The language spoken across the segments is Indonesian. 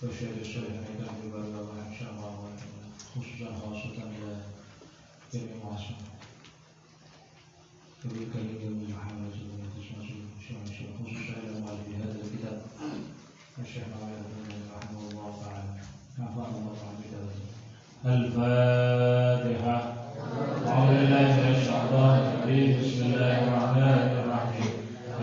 وشهد الشيخ أيضا ببركة إن شاء الله خصوصا خاصة إلى جميع معصوم وبالكريم جميع محمد صلى الله عليه وسلم خصوصا إلى مؤلف هذا الكتاب الشيخ محمد رحمه الله تعالى نفعنا الله بكتابه. الفاتحة. أعوذ بالله من الشيطان الرجيم. بسم الله الرحمن الرحيم.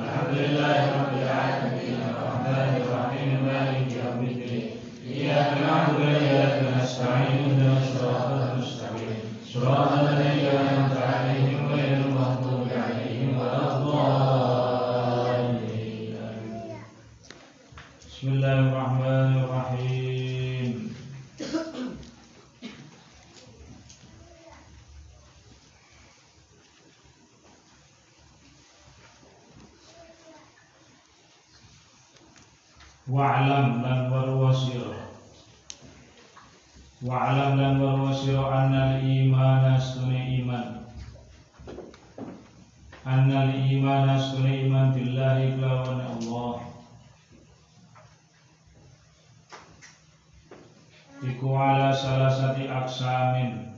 الحمد لله رب العالمين الرحمن الرحيم مالك يوم الدين إياك نعبد وإياك نستعين اهدنا الصراط المستقيم صراط الذين أنعمت عليهم غير المغضوب عليهم ولا الضالين. بسم الله الرحمن الرحيم. Wa'lam lan warwasiro Wa'lam lan warwasiro annal iman astune iman Annal iman astune iman billahi kelawan Allah iku ala salasati aksamin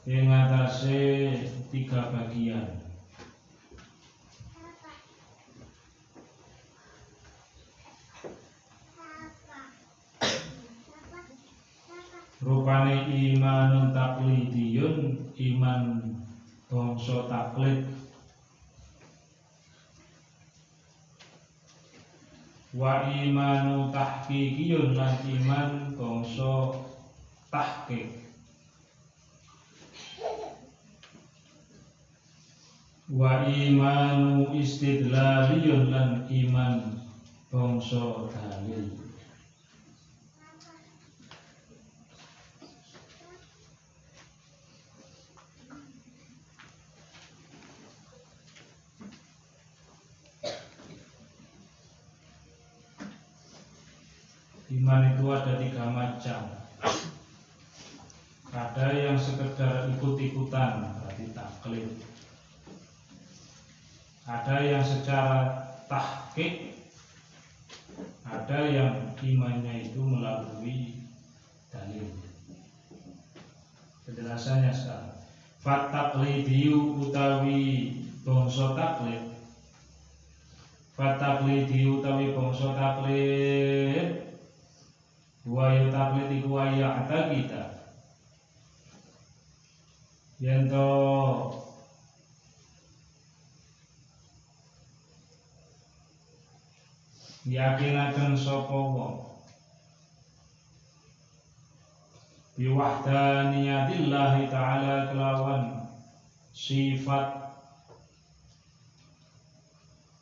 ing atase 3 bagian. Rupane imanun taklidiyun iman bangsa taklid wa imanu tahqiqiyun lan iman bangsa tahqiq wa imanu istidlaliyun lan iman bangsa dalil. Iman itu ada 3 macam. Ada yang sekedar ikut-ikutan, berarti taklid. Ada yang secara tahqiq. Ada yang imannya itu melalui dalil. Penjelasannya sekarang. Fataklidiyu utawi bangsa taklid. Fataklidiyu utawi bangsa taklid. Wa yutaklid iku wa ya'taqida yanto yakinaken sapa wong bi wahdaniyatillahi ta'ala kelawan sifat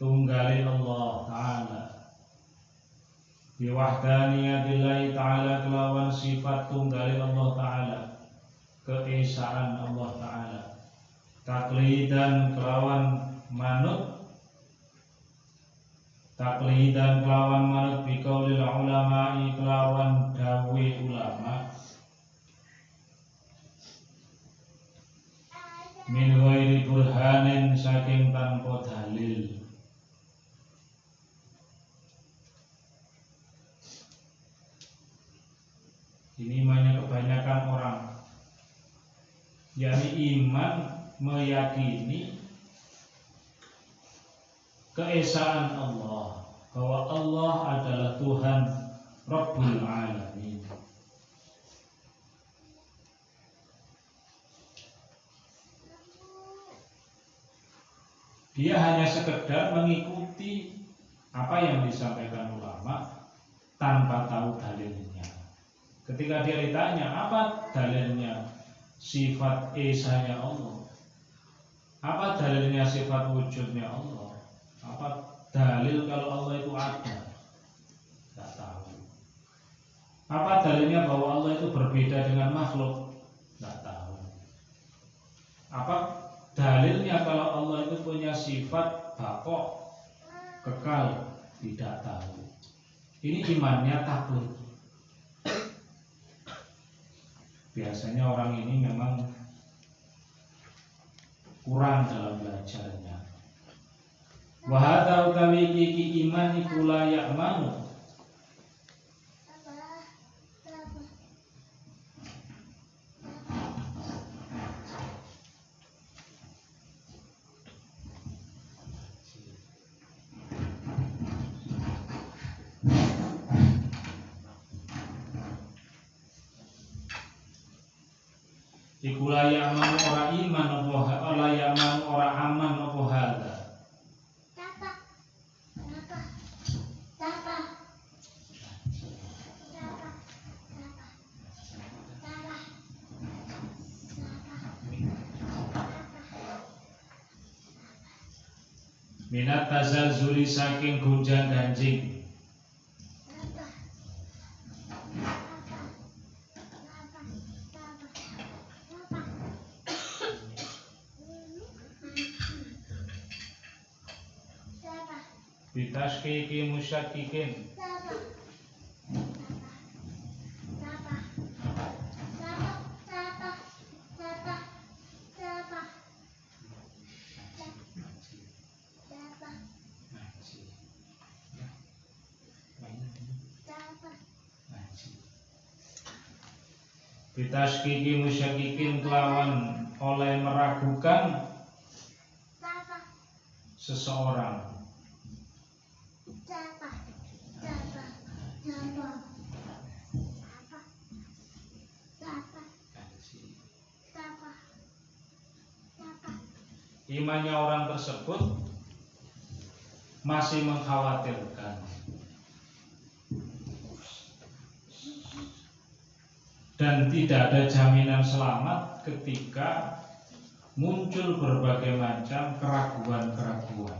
tunggali Allah ta'ala bi wahdaniyatillahi ta'ala kelawan sifat tunggali Allah ta'ala keesaan Allah ta'ala taklidan kelawan manut bikaulil ulama'i kelawan dawe ulama min ghairi burhanin saking tanpa dalil. Ini imannya kebanyakan orang, yakni iman meyakini keesaan Allah, bahwa Allah adalah Tuhan Rabbul Alamin. Dia hanya sekedar mengikuti apa yang disampaikan ulama tanpa tahu dalilnya. Ketika dia ditanya apa dalilnya sifat esanya Allah, apa dalilnya sifat wujudnya Allah, apa dalil kalau Allah itu ada, tidak tahu. Apa dalilnya bahwa Allah itu berbeda dengan makhluk, tidak tahu. Apa dalilnya kalau Allah itu punya sifat baqo, kekal, tidak tahu. Ini imannya taklid. Biasanya orang ini memang kurang dalam belajarnya. Wa hadza utawi iki iman iku la ya'manu iku layak man ora iman apa layak man ora aman apa hadza. Minat tazalzuli saking gonjang ganjing. Bitaskiki musyakikin. Bitaskiki musyakikin kelawan oleh meragukan seseorang. Imannya orang tersebut masih mengkhawatirkan dan tidak ada jaminan selamat ketika muncul berbagai macam keraguan-keraguan.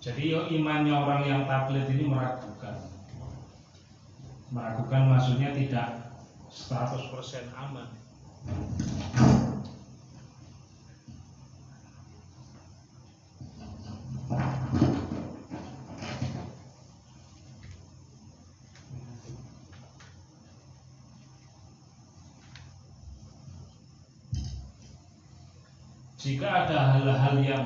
Jadi imannya orang yang taklid ini meragukan. Meragukan maksudnya tidak 100% aman. Jika ada hal-hal yang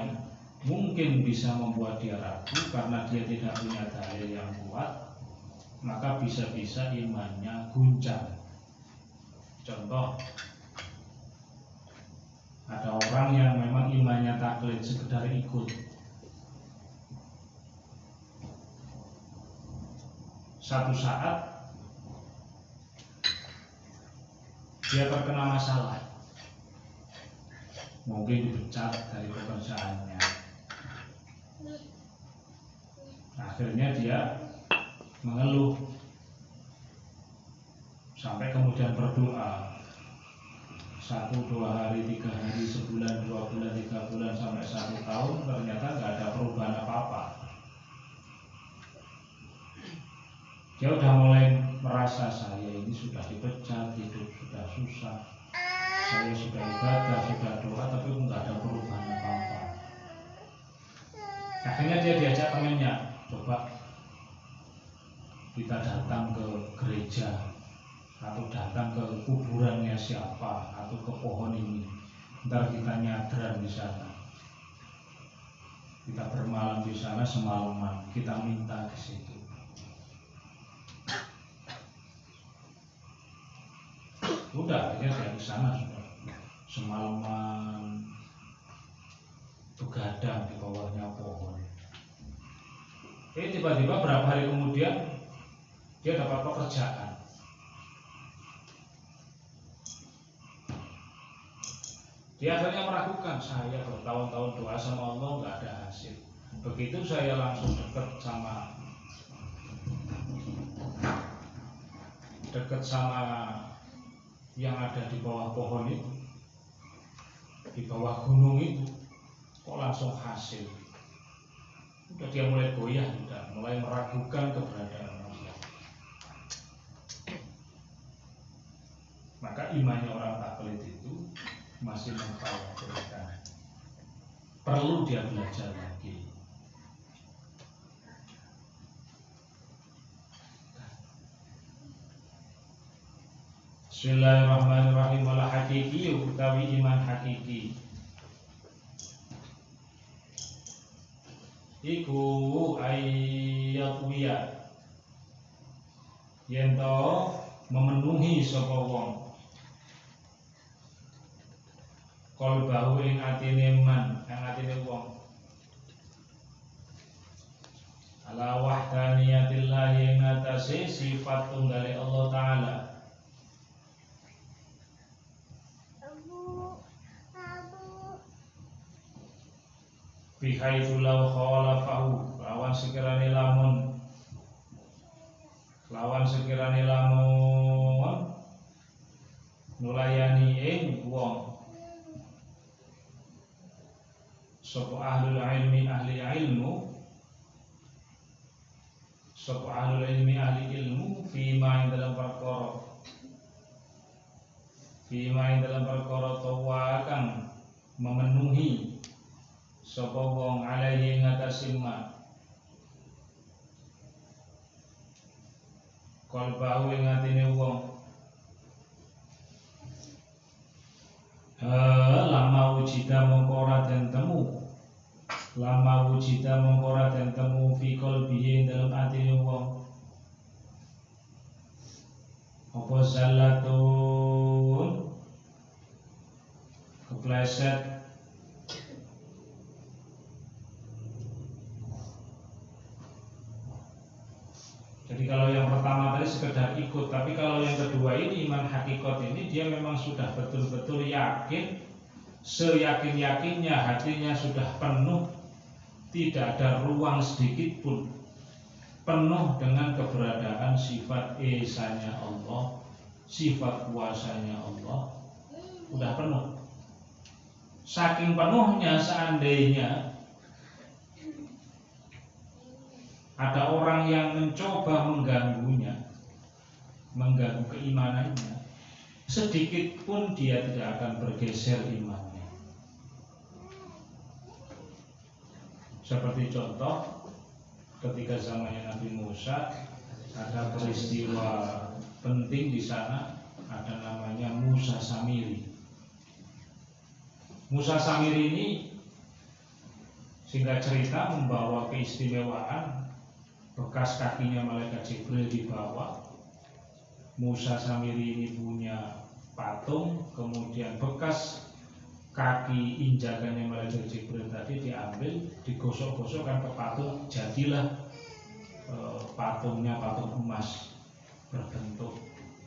mungkin bisa membuat dia ragu karena dia tidak punya dalil yang kuat, maka bisa-bisa imannya guncang. Contoh, ada orang yang memang imannya taklid sekedar ikut. Satu saat dia terkena masalah, mungkin dipecat dari pekerjaannya. Akhirnya dia mengeluh sampai kemudian berdoa 1, 2 hari, 3 hari, sebulan, 2 bulan, 3 bulan sampai 1 tahun, ternyata nggak ada perubahan apa-apa. Dia udah mulai merasa saya ini sudah dipecat, hidup sudah susah, saya sudah ibadah, sudah doa, tapi nggak ada perubahan apa-apa. Akhirnya dia diajak temannya, coba kita datang ke gereja atau datang ke kuburannya siapa atau ke pohon ini, ntar kita nyadran di sana, kita bermalam di sana semalaman, kita minta ke situ. Udah, akhirnya saya di sana sudah semalaman begadang di bawahnya pohon. Tiba-tiba berapa hari kemudian dia dapat pekerjaan. Dia akhirnya meragukan, saya bertahun-tahun doa sama Allah nggak ada hasil. Begitu saya langsung dekat sama yang ada di bawah pohon itu, di bawah gunung itu, kok langsung hasil. Udah dia mulai goyah, mulai meragukan keberadaan Allah. Maka imannya orang taklid itu masih mengkhawatirkan. Perlu dia belajar lagi. Bismillahirrahmanirrahim. Wal hakiki utawi iman hakiki iku ayatwiya yen to memenuhi sapa wong qalbahu ing atine man ing atine wong ala wahdaniyatillah ing atase sifat tunggale Allah taala bihaitsu law khalafahu lawan sekirane lamun nulayani ing wong sapa ahlul ilmi ahli ilmu ahli ilmu fima ing dalam perkara tawa kang memenuhi sapa wong alaihi ngatasi ma qalbahu ing atine wong lama wujida mongko ora den temu fi qalbihi dalam atine wong apa zalatun kepleset. Jadi kalau yang pertama tadi sekedar ikut, tapi kalau yang kedua ini iman hakikat ini dia memang sudah betul-betul yakin, seyakin-yakinnya hatinya sudah penuh, tidak ada ruang sedikit pun, penuh dengan keberadaan sifat esanya Allah, sifat kuasanya Allah, sudah penuh. Saking penuhnya seandainya ada orang yang mencoba mengganggu keimanannya, sedikit pun dia tidak akan bergeser imannya. Seperti contoh ketika zamannya Nabi Musa ada peristiwa penting di sana, ada namanya Musa Samiri. Musa Samiri ini singkat cerita membawa keistimewaan. Bekas kakinya malaikat Jibril dibawa. Musa Samiri ini punya patung, kemudian bekas kaki injakannya malaikat Jibril tadi diambil, digosok-gosokkan ke patung, jadilah patungnya patung emas berbentuk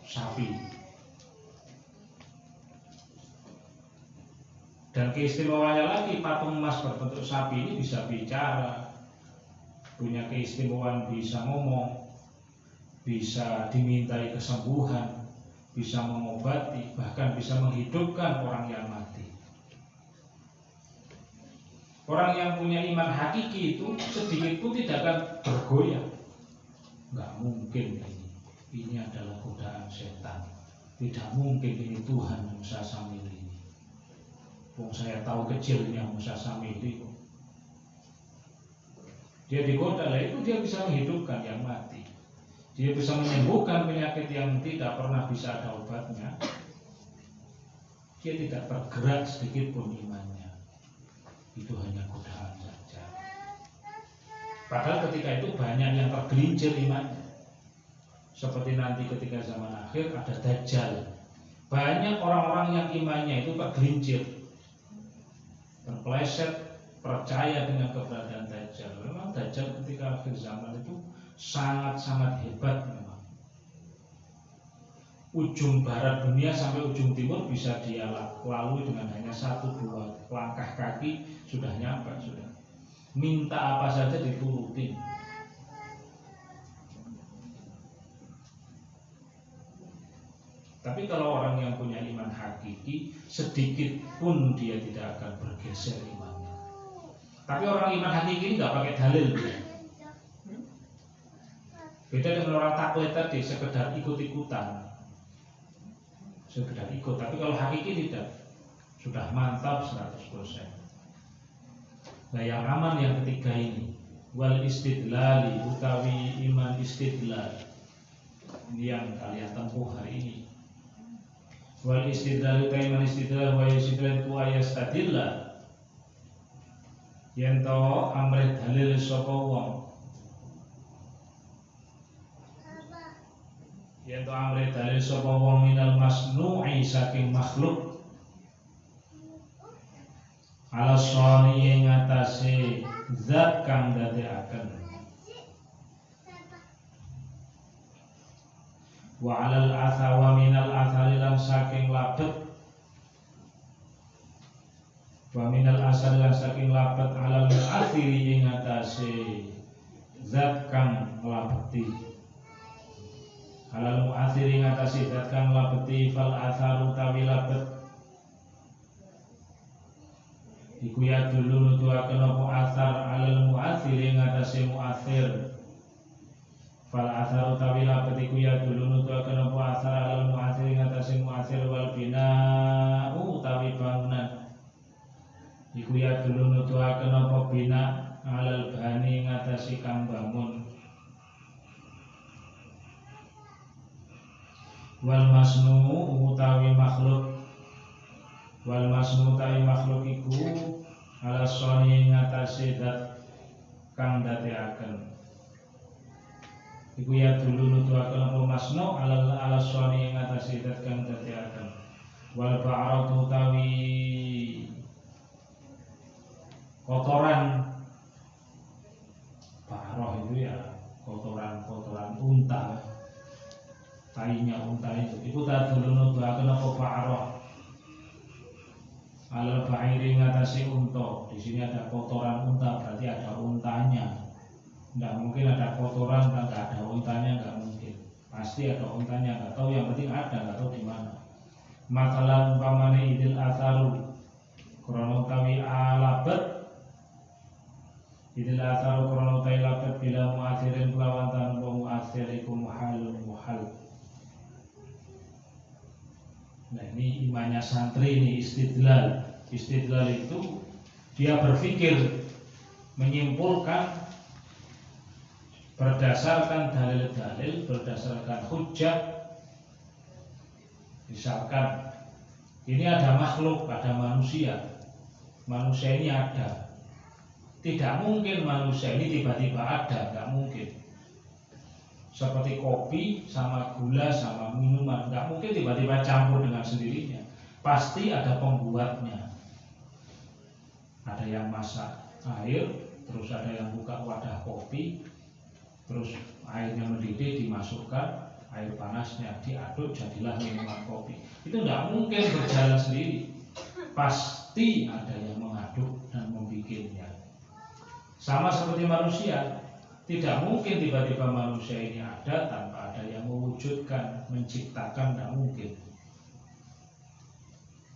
sapi. Dan keistimewaannya lagi, patung emas berbentuk sapi ini bisa bicara, punya keistimewaan, bisa ngomong, bisa dimintai kesembuhan, bisa mengobati, bahkan bisa menghidupkan orang yang mati. Orang yang punya iman hakiki itu sedikit pun tidak akan bergoyah. Nggak mungkin ini adalah godaan setan. Tidak mungkin ini Tuhan Musa Samiri ini. Saya tahu kecilnya Musa Samiri. Dia digoda, itu dia bisa menghidupkan yang mati. Dia bisa menyembuhkan penyakit yang tidak pernah bisa ada obatnya. Dia tidak bergerak sedikit pun imannya. Itu hanya godaan saja. Padahal ketika itu banyak yang tergelincir imannya. Seperti nanti ketika zaman akhir ada Dajjal. Banyak orang-orang yang imannya itu tergelincir, terpeleset, percaya dengan keberadaan Dajjal. Memang Dajjal ketika akhir zaman itu sangat-sangat hebat memang. Ujung barat dunia sampai ujung timur bisa dia lalui dengan hanya 1-2 langkah kaki, sudah nyampe, sudah. Minta apa saja diturutin. Tapi kalau orang yang punya iman hakiki, sedikit pun dia tidak akan bergeser imannya. Tapi orang iman hakiki ini nggak pakai dalil. Beda dengan orang taklid tadi, sekedar ikut-ikutan, sekedar ikut. Tapi kalau hakiki tidak, sudah mantap 100%. Nah yang aman yang ketiga ini, wal istidlali utawi iman istidlal, ini yang kalian tempuh hari ini. Wal istidlal kaiman istidlal wa yustidlal ku ayastadillah yen to amrih dalil sapa wong yen to amrih dalil sapa wong minal masnu'i saking makhluk ala soni ing atase zat kang dadekaken wa alal athawa minal athari lan saking labet wa minal asal lan saking labet alal mu'athiri ing atase zat kang nglabeti alal mu'athiri ing atase zat kang nglabeti fal atharu tawi labet iku ya dulu nuduhaken apa asar alal mu'athiri ing atase mu'athir fal asar utawi labet iku ya dulu nuduhaken apa asar alal mu'athiri ing atase mu'athir wal bina utawi bangunan iku ya dulu nuduhaken apa bina alal bani ing atase kang bangun wal masnu utawi makhluk wal masnu utawi makhluk iku ala soni ngatasi dat kang dadekaken iku ya dulu nuduhaken apa masnu ala soni ngatasi dat kang dadekaken wal ba'rat utawi kotoran ba'roh itu ya kotoran unta tainya unta itu tak dulu nuduhaken apa ba'roh alal ba'iri ngatasi unta. Di sini ada kotoran unta, berarti ada untanya. Tidak mungkin ada kotoran dan tidak ada untanya, nggak mungkin. Pasti ada untanya, nggak tahu. Yang penting ada, nggak tahu di mana. Masalah umpamane idil atharu krono tawi alabet idil atharu krono tawi labet bila mu'athirin kelawan tanpa mu'athir iku muhal. Nah ini imannya santri ini istidlal. Istidlal itu dia berpikir menyimpulkan berdasarkan dalil-dalil, berdasarkan hujjah. Misalkan ini ada makhluk, ada manusia. Manusia ini ada. Tidak mungkin manusia ini tiba-tiba ada, tidak mungkin. Seperti kopi sama gula sama minuman, nggak mungkin tiba-tiba campur dengan sendirinya. Pasti ada pembuatnya. Ada yang masak air, terus ada yang buka wadah kopi, terus airnya mendidih dimasukkan, air panasnya diaduk jadilah minuman kopi. Itu nggak mungkin berjalan sendiri. Pasti ada yang mengaduk dan membikinnya. Sama seperti manusia. Tidak mungkin tiba-tiba manusia ini ada tanpa ada yang mewujudkan, menciptakan, tidak mungkin.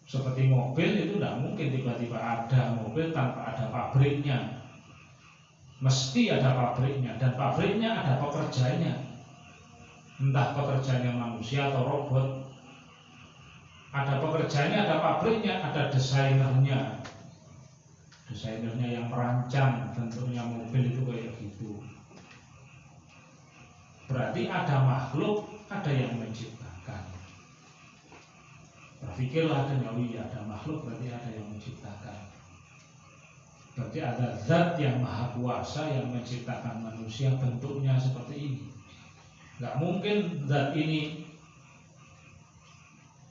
Seperti mobil itu tidak mungkin tiba-tiba ada mobil tanpa ada pabriknya. Mesti ada pabriknya dan pabriknya ada pekerjanya. Entah pekerjanya manusia atau robot. Ada pekerjanya, ada pabriknya, ada desainernya. Desainernya yang merancang bentuknya mobil itu kayak gitu. Berarti ada makhluk, ada yang menciptakan. Berpikirlah dengan ada makhluk, berarti ada yang menciptakan. Berarti ada zat yang maha kuasa yang menciptakan manusia bentuknya seperti ini. Gak mungkin zat ini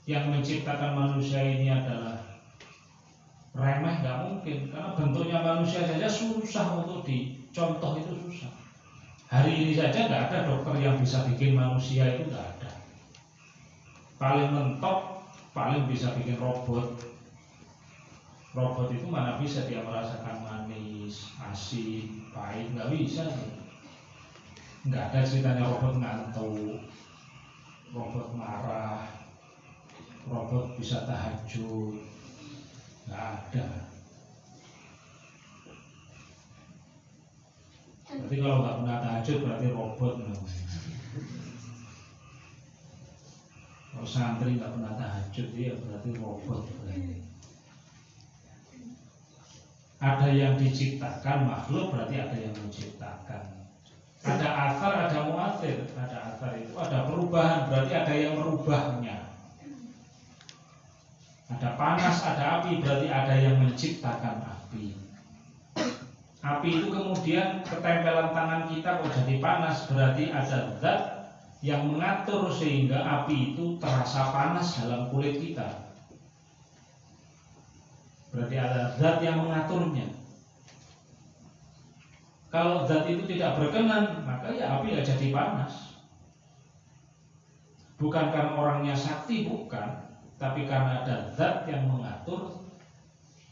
yang menciptakan manusia ini adalah remeh, gak mungkin. Karena bentuknya manusia saja susah untuk dicontoh, itu susah. Hari ini saja nggak ada dokter yang bisa bikin manusia, itu nggak ada. Paling mentok, paling bisa bikin robot. Robot itu mana bisa dia merasakan manis, asin, pahit, nggak bisa. Nggak ada ceritanya robot ngantuk, robot marah, robot bisa tahajud, nggak ada. Berarti kalau nggak pernah tahajud berarti robot. Kalau santri nggak pernah tahajud dia berarti robot. Ada yang diciptakan makhluk, berarti ada yang menciptakan. Ada athar, ada mu'athir. Ada athar itu ada perubahan, berarti ada yang merubahnya. Ada panas, ada api, berarti ada yang menciptakan api. Api itu kemudian ketempelan tangan kita kok jadi panas, berarti ada zat yang mengatur sehingga api itu terasa panas dalam kulit kita. Berarti ada zat yang mengaturnya. Kalau zat itu tidak berkenan, maka ya api tidak jadi panas. Bukan karena orangnya sakti, bukan, tapi karena ada zat yang mengatur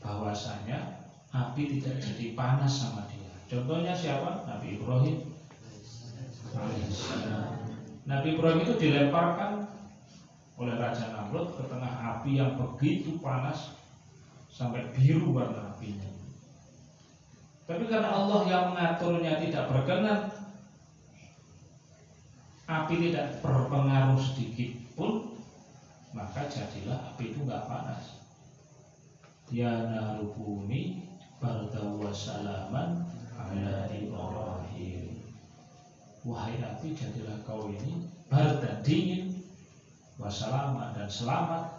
bahwasanya api tidak jadi panas sama dia. Contohnya siapa? Nabi Ibrahim. Nabi Ibrahim itu dilemparkan oleh Raja Namrud ke tengah api yang begitu panas sampai biru warna apinya. Tapi karena Allah yang mengaturnya tidak berkenan, api tidak berpengaruh sedikit pun, maka jadilah api itu nggak panas. Ya narukuni barda wa salaman ala Ibrahim. Wahai api, jadilah kau ini barda, dingin, wasalaman, dan selamat.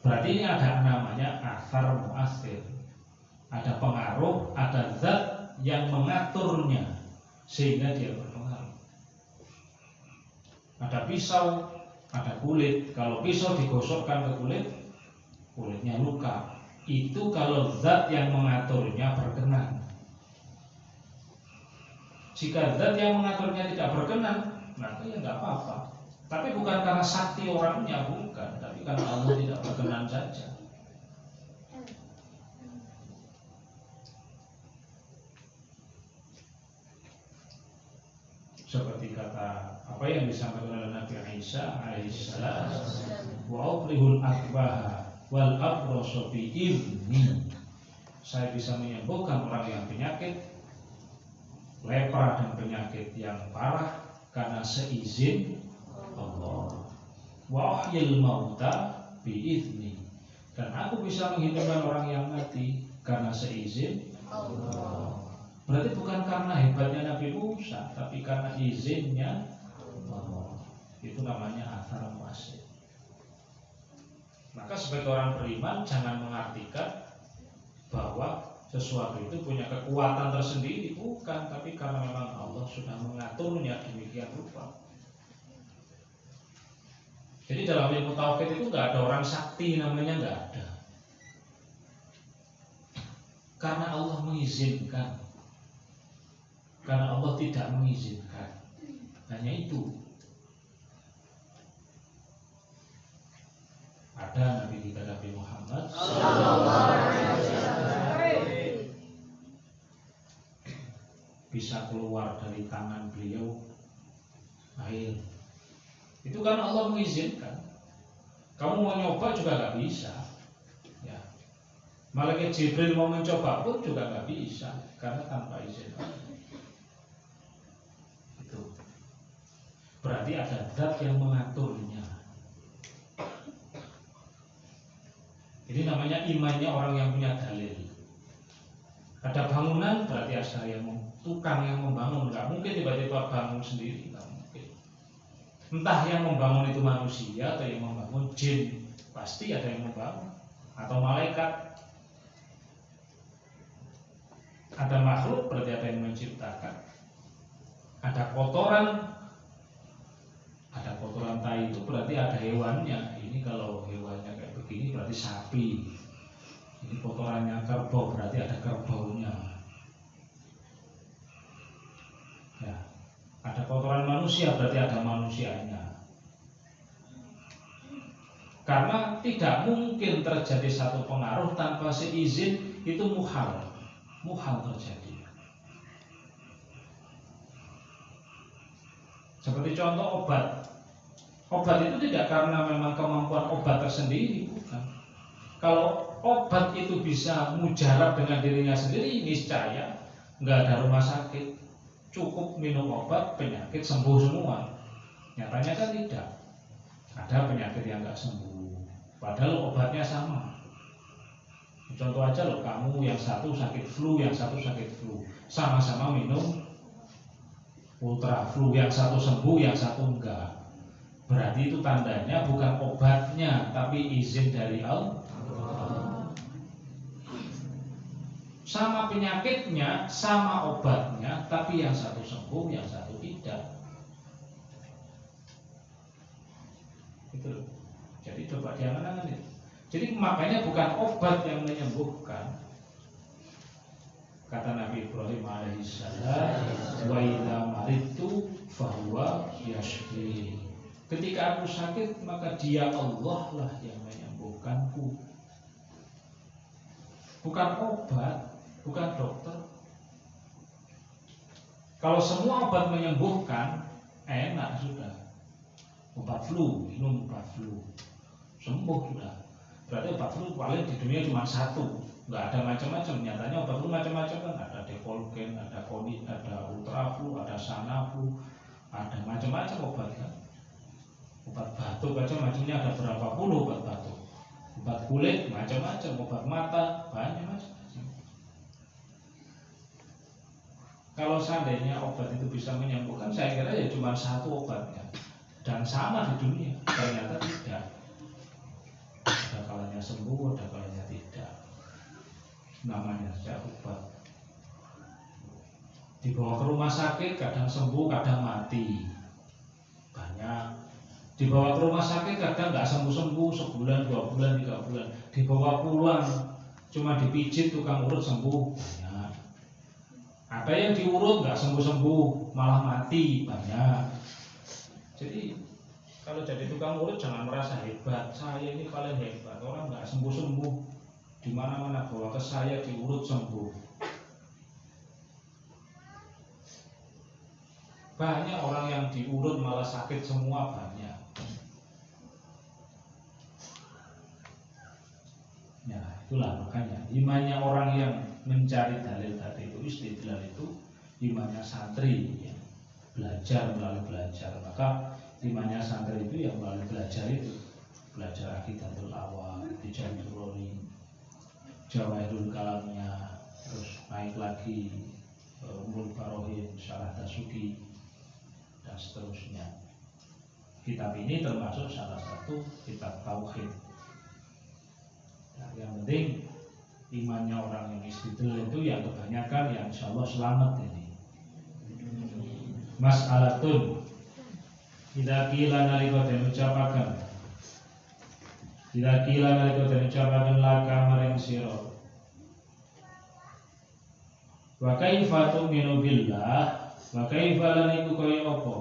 Berarti ini ada namanya athar mu'athir. Ada pengaruh, ada zat yang mengaturnya sehingga dia berpengaruh. Ada pisau, ada kulit. Kalau pisau digosokkan ke kulit, kulitnya luka. Itu kalau zat yang mengaturnya berkenan. Jika zat yang mengaturnya tidak berkenan, maka ya nggak apa-apa. Tapi bukan karena sakti orangnya, bukan, tapi karena Allah tidak berkenan saja. Seperti kata apa yang disampaikan oleh Nabi Isa alaihissalam, wa ubrihul akbaha wal abrasa bi idzni. Saya bisa menyembuhkan orang yang penyakit lepra dan penyakit yang parah karena seizin Allah. Wa ahyil mauta bi idzni. Dan aku bisa menghidupkan orang yang mati karena seizin Allah. Berarti bukan karena hebatnya Nabi Musa, tapi karena izinnya Allah. Itu namanya athar mu'athir. Maka sebagai orang beriman jangan mengartikan bahwa sesuatu itu punya kekuatan tersendiri, bukan, tapi karena memang Allah sudah mengaturnya demikian rupa. Jadi dalam ilmu tauhid itu nggak ada orang sakti, namanya nggak ada. Karena Allah mengizinkan, karena Allah tidak mengizinkan, hanya itu. Ada Nabi kita, Nabi Muhammad bisa keluar dari tangan beliau air. Itu kan Allah mengizinkan. Kamu mau nyoba juga gak bisa, ya. Malaikat Jibril mau mencoba pun juga gak bisa, karena tanpa izin Allah. Itu berarti ada zat yang mengaturnya. Ini namanya imannya orang yang punya dalil. Ada bangunan, berarti ada yang tukang yang membangun. Nggak mungkin tiba-tiba bangun sendiri, nggak mungkin. Entah yang membangun itu manusia atau yang membangun jin, pasti ada yang membangun, atau malaikat. Ada makhluk, berarti ada yang menciptakan. Ada kotoran tai itu berarti ada hewannya. Ini kalau hewannya kayak begini berarti sapi. Ini kotorannya kerbau, berarti ada kerbaunya. Ya, ada kotoran manusia, berarti ada manusianya. Karena tidak mungkin terjadi satu pengaruh tanpa seizin, itu muhal terjadi. Seperti contoh obat. Obat itu tidak karena memang kemampuan obat tersendiri, bukan. Kalau obat itu bisa mujarab dengan dirinya sendiri, niscaya nggak ada rumah sakit, cukup minum obat penyakit sembuh semua. Nyatanya kan tidak. Ada penyakit yang nggak sembuh, padahal obatnya sama. Contoh aja loh, kamu yang satu sakit flu, yang satu sakit flu, sama-sama minum ultra flu, yang satu sembuh, yang satu enggak. Berarti itu tandanya bukan obatnya, tapi izin dari Allah. Sama penyakitnya, sama obatnya, tapi yang satu sembuh, yang satu tidak. Itu. Jadi coba diangan-angan itu. Jadi makanya bukan obat yang menyembuhkan. Kata Nabi Ibrahim alaihissalam, wa idza maridtu fahuwa yashfi. Ketika aku sakit, maka Dia Allah lah yang menyembuhkanku. Bukan obat, bukan dokter. Kalau semua obat menyembuhkan, enak sudah. Obat flu, minum obat flu, sembuh sudah. Berarti obat flu paling di dunia cuma satu, nggak ada macam-macam. Nyatanya obat flu macam-macam kan, ada Decolgen, ada Konit, ada Ultraflu, ada Sanaflu, ada macam-macam obat kan. Obat batuk aja macamnya ada berapa puluh obat batuk. Obat kulit macam-macam, obat mata banyak macam-macam. Kalau seandainya obat itu bisa menyembuhkan, saya kira ya cuma satu obatnya dan sama di dunia. Ternyata tidak. Ada kalanya sembuh, ada kalanya tidak. Namanya saja obat. Dibawa ke rumah sakit, kadang sembuh, kadang mati. Banyak. Dibawa ke rumah sakit, kadang nggak sembuh-sembuh, sebulan, 2 bulan, 3 bulan. Dibawa pulang, cuma dipijit tukang urut sembuh. Banyak. Ada yang diurut nggak sembuh-sembuh, malah mati. Banyak. Jadi kalau jadi tukang urut jangan merasa hebat. Saya ini paling hebat. Orang nggak sembuh-sembuh, di mana-mana bawa ke saya diurut sembuh. Banyak orang yang diurut malah sakit semua, banyak. Ya itulah makanya imannya orang yang mencari dalil tadi itu, istidlal itu imannya santri ya. Belajar melalui belajar. Maka imannya santri itu yang melalui belajar itu, belajar Aqidatul Awam, Dijamuroni, Jawahirul Kalamnya, terus naik lagi Ummul Barohin, Syarah Dasuki, dan seterusnya. Kitab ini termasuk salah satu kitab tauhid. Nah, yang penting imannya orang yang istidlal itu yang kebanyakan yang insya Allah selamat ini. Mas'alatun Idza qila nalika den ucapaken, idza qila nalika den ucapaken laka maring sira, wa kaifa tu'minu billah, wa kaifa lan iku kaya apa,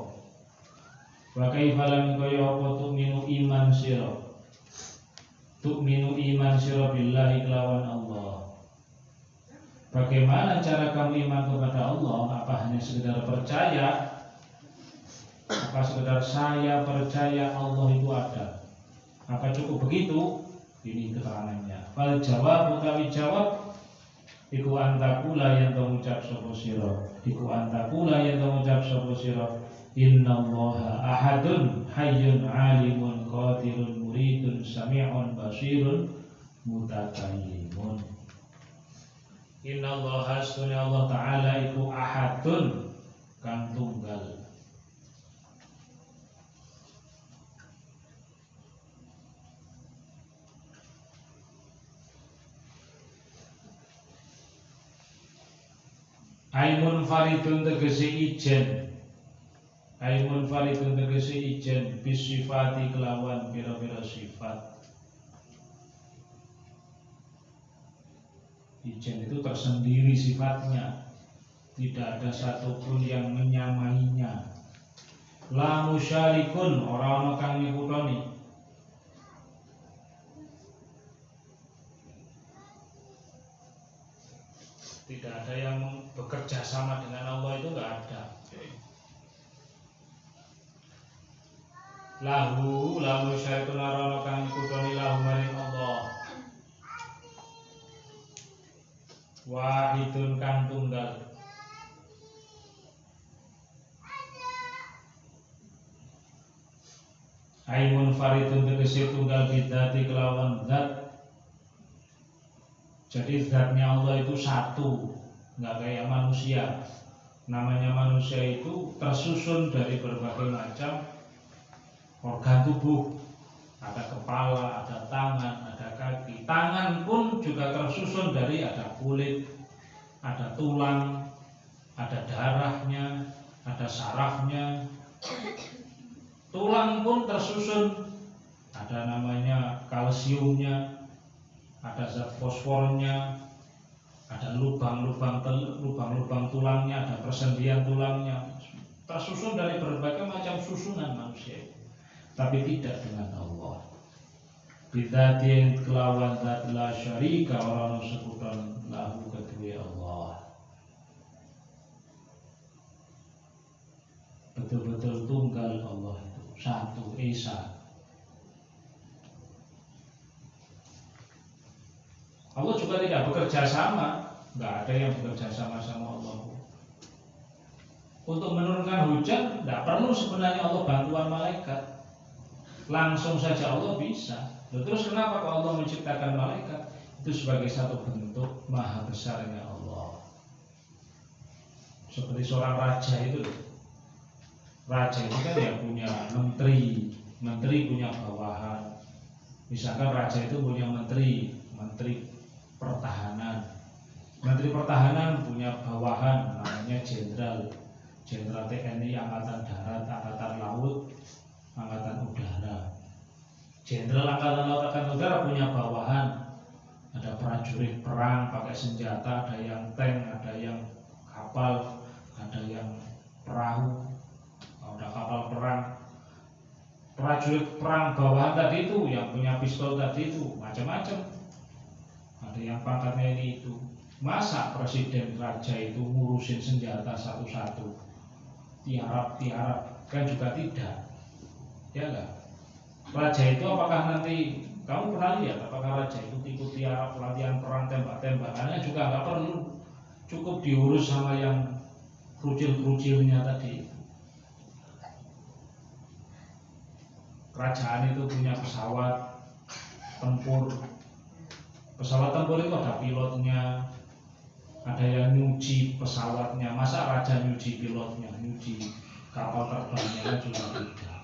wa kaifa lan kaya apa tu'minu iman sira, tu'minu iman sira billahi kelawan Allah. Bagaimana cara kamu iman kepada Allah? Apa hanya sekedar percaya? Apa sekedar saya percaya Allah itu ada? Apa cukup begitu? Ini keterangannya. Fal jawab utawi jawab iku antakula yang mengucap sapa sira. Iku antakula yang mengucap sapa sira. Innallaha ahadun hayyun alimun qadirun muridun sami'un basirun mutakallimun. Innallaha sunna Allah Ta'ala iku ahadun kang tunggal. Aimun faridun tegese ijen, aimun faridun tegese ijen bisifati kelawan pira-pira sifat. Ijen itu tersendiri sifatnya, tidak ada satupun yang menyamainya. La musyarikun, ora ana kang ngikutoni. Tidak ada yang bekerja sama dengan Allah, itu enggak ada. Lahu lahu syai'un arana kang ikutoni lahu maring Allah. Wahidun kang tunggal. Aimun faridun tegese tunggal bidati kelawan zat. Jadi zatnya Allah itu satu, nggak kayak manusia. Namanya manusia itu tersusun dari berbagai macam organ tubuh, ada kepala, ada tangan, ada kaki. Tangan pun juga tersusun dari ada kulit, ada tulang, ada darahnya, ada sarafnya. Tulang pun tersusun, ada namanya kalsiumnya, ada zat fosfornya, ada lubang-lubang tulangnya, ada persendian tulangnya. Tersusun dari berbagai macam susunan manusia, tapi tidak dengan Allah. Bidzatin kelawan zat la syarika ora ono sekutan lahu kedue Allah. Betul-betul tunggal Allah itu satu esa. Allah juga tidak bekerja sama, nggak ada yang bekerja sama Allah. Untuk menurunkan hujan, tidak perlu sebenarnya Allah bantuan malaikat, langsung saja Allah bisa. Terus kenapa kalau Allah menciptakan malaikat? Itu sebagai satu bentuk maha besarnya Allah. Seperti seorang raja itu, raja itu kan ya punya menteri punya bawahan. Misalkan raja itu punya menteri pertahanan. Menteri pertahanan punya bawahan namanya jenderal TNI, angkatan darat, angkatan laut, angkatan udara. Jenderal angkatan laut, angkatan udara punya bawahan. Ada prajurit perang pakai senjata, ada yang tank, ada yang kapal, ada yang perahu, ada kapal perang. Prajurit perang bawahan tadi itu yang punya pistol tadi itu macam-macam. Ada yang pangkatnya ini itu. Masa presiden raja itu ngurusin senjata satu-satu, tiarap kan juga tidak, ya enggak? Raja itu apakah nanti kamu pernah lihat apakah raja itu ikut tiarap pelatihan perang tembak-tembakannya juga nggak perlu, cukup diurus sama yang kerucil-kerucilnya tadi. Kerajaan itu punya pesawat tempur. Pesawat tempur itu ada pilotnya, ada yang nyuci pesawatnya. Masa raja nyuci pilotnya, nyuci kapal terbangnya juga tidak.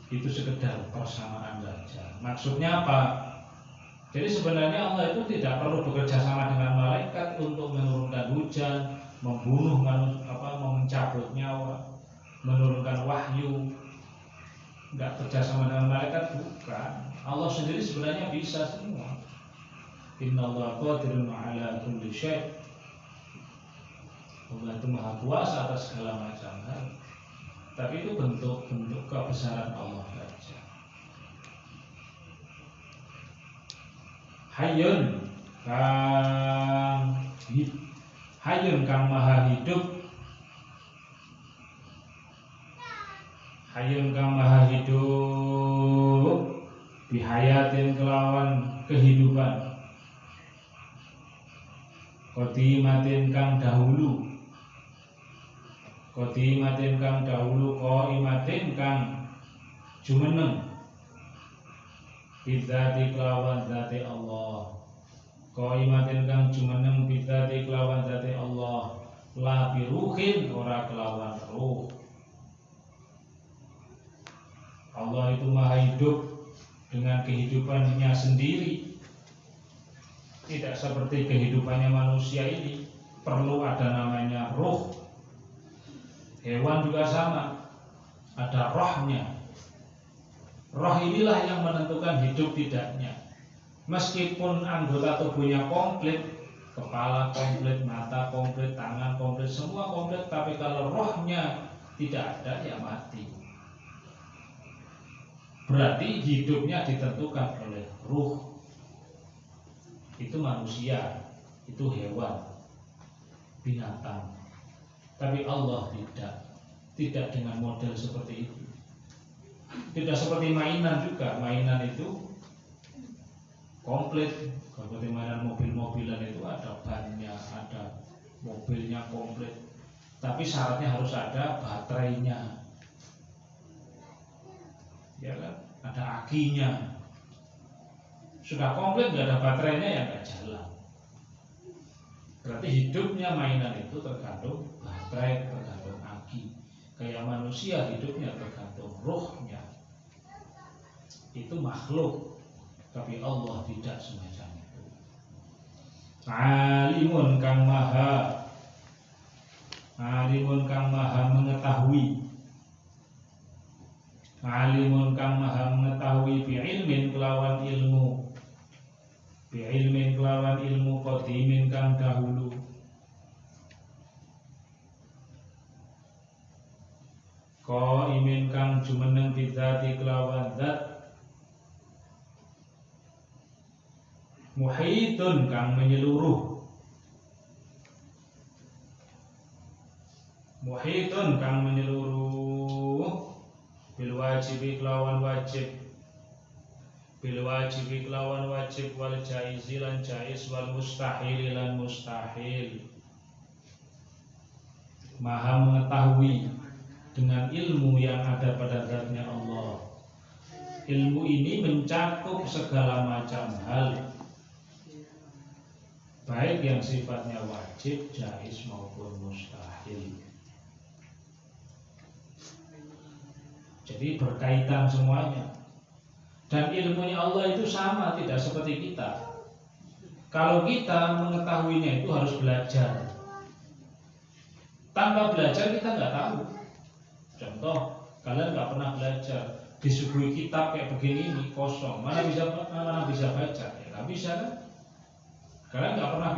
Itu sekedar persamaan saja. Maksudnya apa? Jadi sebenarnya Allah itu tidak perlu bekerja sama dengan malaikat untuk menurunkan hujan, membunuh mencabut nyawa, menurunkan wahyu. Enggak kerjasama dengan malaikat, bukan. Allah sendiri sebenarnya bisa semua. Innallaha qadirun ala kulli syai'. Allah itu maha kuasa atas segala macam hal. Tapi itu bentuk kebesaran Allah saja. Hayyun kang maha hidup. Hayyun kang maha hidup, bihayatin kelawan kehidupan, qadimatin kang dahulu, qaimatin kang jumeneng, bidzati kelawan dzati Allah, qaimatin kang jumeneng bidzati kelawan dzati Allah, la biruhin ora kelawan ruh. Allah itu maha hidup dengan kehidupannya sendiri. Tidak seperti kehidupannya manusia ini, perlu ada namanya ruh. Hewan juga sama, ada rohnya. Roh inilah yang menentukan hidup tidaknya. Meskipun anggota tubuhnya komplit, kepala komplit, mata komplit, tangan komplit, semua komplit, tapi kalau rohnya tidak ada, ya mati. Berarti hidupnya ditentukan oleh ruh. Itu manusia, itu hewan, binatang. Tapi Allah tidak dengan model seperti itu. Tidak seperti mainan juga. Mainan itu komplit. Seperti mainan mobil-mobilan itu ada bannya, ada mobilnya komplit. Tapi syaratnya harus ada baterainya. Ya kan? Ada akinya. Sudah komplit nggak ada baterainya, ya nggak jalan. Berarti hidupnya mainan itu tergantung baterai, tergantung aki. Kayak manusia hidupnya tergantung rohnya, itu makhluk, tapi Allah tidak semacam itu. Alimun kang maha mengetahui, alimun kang maha mengetahui bi ilmin kelawan ilmu qadimin kang dahulu, qaimin kang jumeneng bidzati kelawan zat, muhitun kang menyeluruh, bil wajibi kelawan wajib, wal jaizi lan jaiz, wal mustahil lan mustahil. Maha mengetahui dengan ilmu yang ada pada zatnya Allah. Ilmu ini mencakup segala macam hal, baik yang sifatnya wajib, jaiz maupun mustahil. Jadi berkaitan semuanya. Dan ilmunya Allah itu sama, tidak seperti kita. Kalau kita mengetahuinya itu harus belajar. Tanpa belajar kita nggak tahu. Contoh, kalian nggak pernah belajar, disuguhi kitab kayak begini ini kosong, mana bisa baca? Ya nggak bisa kan? Kalian nggak pernah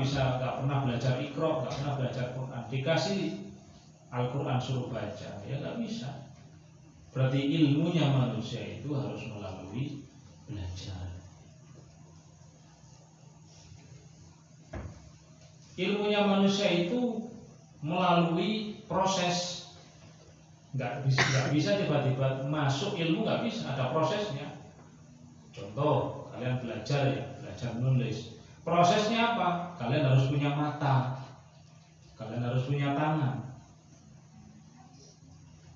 belajar Iqra, nggak pernah belajar Quran, dikasih Al-Quran suruh baca, ya nggak bisa. Berarti ilmunya manusia itu harus melalui belajar. Ilmunya manusia itu melalui proses. Nggak bisa tiba-tiba masuk ilmu, nggak bisa, ada prosesnya. Contoh, kalian belajar nulis. Prosesnya apa? Kalian harus punya mata, kalian harus punya tangan,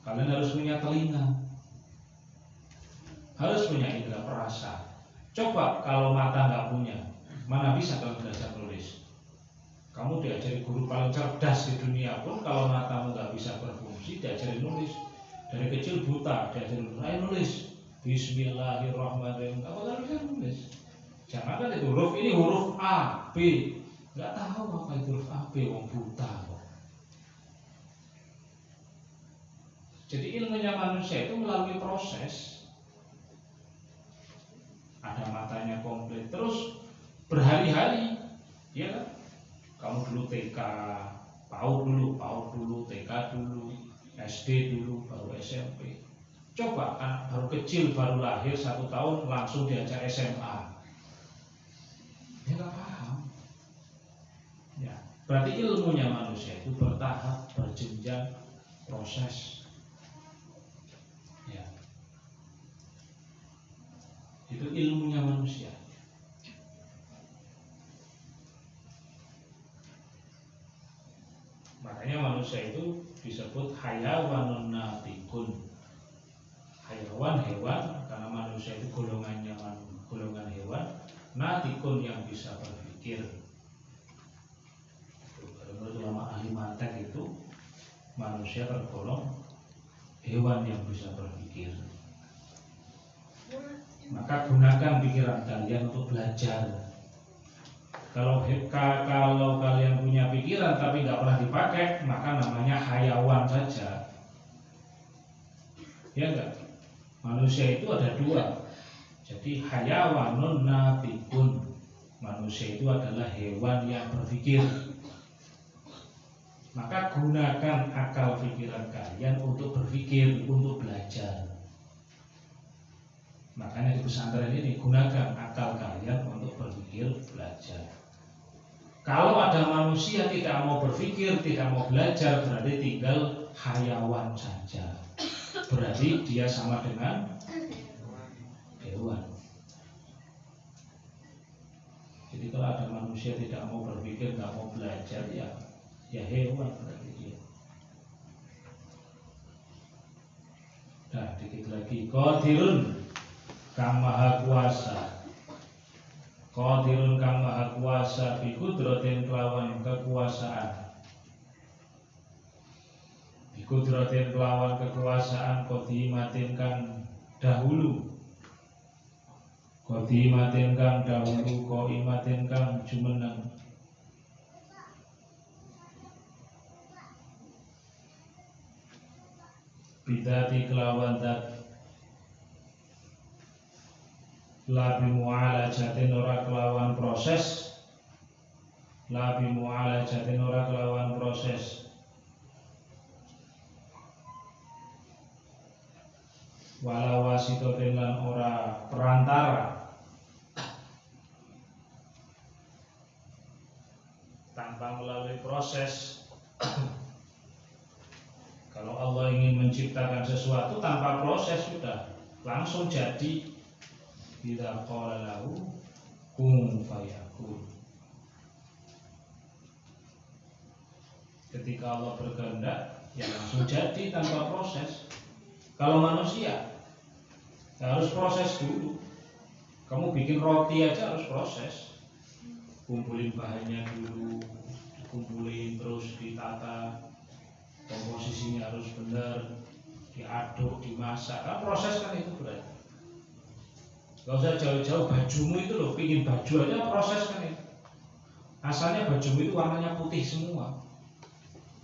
kalian harus punya telinga, harus punya indera perasa. Coba kalau mata nggak punya, mana bisa kalian belajar nulis? Kamu diajari guru paling cerdas di dunia pun, kalau matamu nggak bisa berfungsi, diajari nulis. Dari kecil buta, diajari nulis. Bismillahirrahmanirrahim, apa nggak bisa nulis? Jangan kan itu huruf ini huruf A, B, nggak tahu apa itu huruf A, B, wong buta kok. Jadi ilmunya manusia itu melalui proses. Ada matanya komplit, terus berhari-hari, ya kan? Kamu dulu TK, PAUD dulu, TK dulu, SD dulu, baru SMP. Coba anak baru kecil, baru lahir 1 tahun langsung diajak SMA, dia nggak paham. Ya, berarti ilmunya manusia itu bertahap, berjenjang, proses. Ya, itu ilmunya manusia. Makanya manusia itu disebut hayawanun natikun. Hayawan, hewan, karena manusia itu golongan hewan, natikun yang bisa berpikir. Menurut ulama ahli mantek itu manusia tergolong hewan yang bisa berpikir. Maka gunakan pikiran kalian untuk belajar. Kalau kalian punya pikiran tapi nggak pernah dipakai, maka namanya hayawan saja. Ya enggak? Manusia itu ada 2. Jadi hayawanun natikun. Manusia itu adalah hewan yang berpikir. Maka gunakan akal pikiran kalian untuk berpikir, untuk belajar. Makanya di pesantren ini gunakan akal kalian untuk berpikir, belajar. Kalau ada manusia tidak mau berpikir, tidak mau belajar, berarti tinggal hayawan saja. Berarti dia sama dengan hewan. Jadi kalau ada manusia tidak mau berpikir, tidak mau belajar, ya hewan berarti dia. Nah, dikit lagi. Qadirun kang maha kuasa. Qadirun kang maha kuasa bi qudratin kelawan kekuasaan. Bi kudratin kelawan kekuasaan qadimatin kang dahulu, qadimatin kang dahulu, qaimatin kang jumeneng, bidati kelawan dat, la bimu'alajatin ora kelawan proses, la bimu'alajatin ora kelawan proses, wala wasitotin lan ora perantara, tanpa melalui proses. Kalau Allah ingin menciptakan sesuatu tanpa proses sudah langsung jadi. Bila qala lahu kun fayakun. Ketika Allah berkehendak ya langsung jadi tanpa proses. Kalau manusia harus proses dulu. Kamu bikin roti aja harus proses. Kumpulin bahannya dulu, dikumpulin terus ditata, komposisinya harus benar, diaduk, dimasak. Kan proses kan itu berarti. Gak usah jauh-jauh bajumu itu loh, bikin baju aja proses kan itu. Asalnya bajumu itu warnanya putih semua,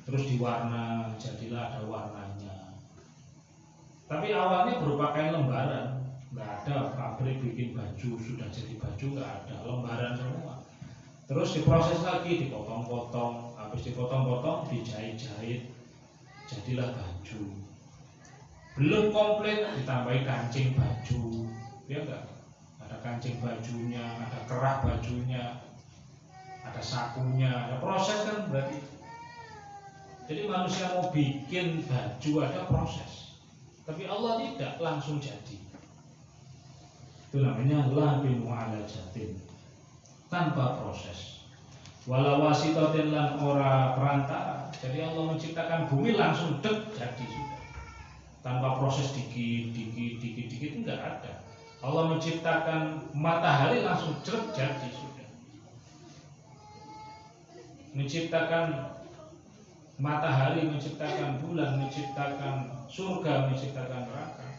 terus diwarna, jadilah ada warnanya. Tapi awalnya berupa kain lembaran, nggak ada pabrik bikin baju sudah jadi baju, nggak ada, lembaran semua. Terus diproses lagi, dipotong-potong, habis dipotong-potong, dijahit-jahit, jadilah baju. Belum komplit, ditambahi kancing baju. Ya enggak, ada kancing bajunya, ada kerah bajunya, ada sakunya, ada proses kan berarti. Jadi manusia mau bikin baju ada proses, tapi Allah tidak langsung jadi. Itu namanya la bimu'alajatin, tanpa proses. Wala wasitatin lan ora perantara. Jadi Allah menciptakan bumi langsung dek jadi sudah, tanpa proses dikit enggak ada. Allah menciptakan matahari langsung jadi sudah. Menciptakan matahari, menciptakan bulan, menciptakan surga, menciptakan neraka.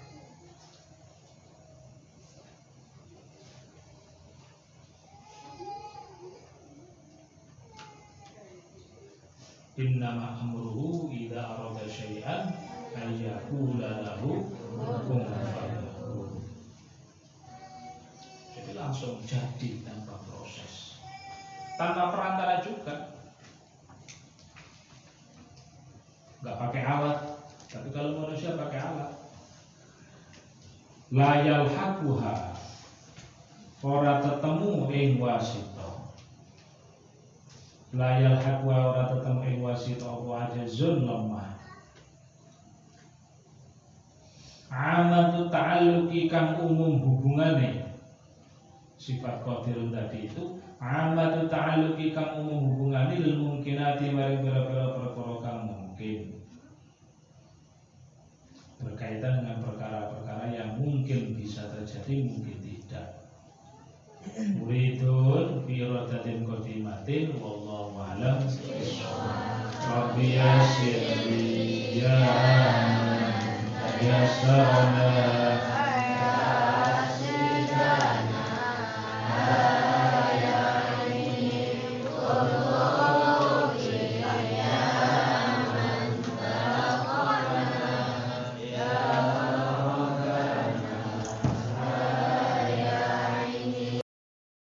Innama amruhu idza arada syai'an ayyaqula lahu kun fayakun. Langsung jadi tanpa proses, tanpa perantara juga, nggak pakai alat. Tapi kalau manusia pakai alat, layal hakuha, ora tetemu ing wasito, layal hakuha ora tetemu ing wasito, apa aja zon lemah. Amatu ta'alluqi kang umum hubungane. Sifat qadirun tadi itu amatu ta'alluqi kang umum hubungane lil mungkinati maring pira-pira perkara kang mungkin, berkaitan dengan perkara-perkara yang mungkin bisa terjadi, mungkin tidak. Muridun fi radatin qadimatin wallahu a'lam bishawab. Rabbi yassir li ya yassarna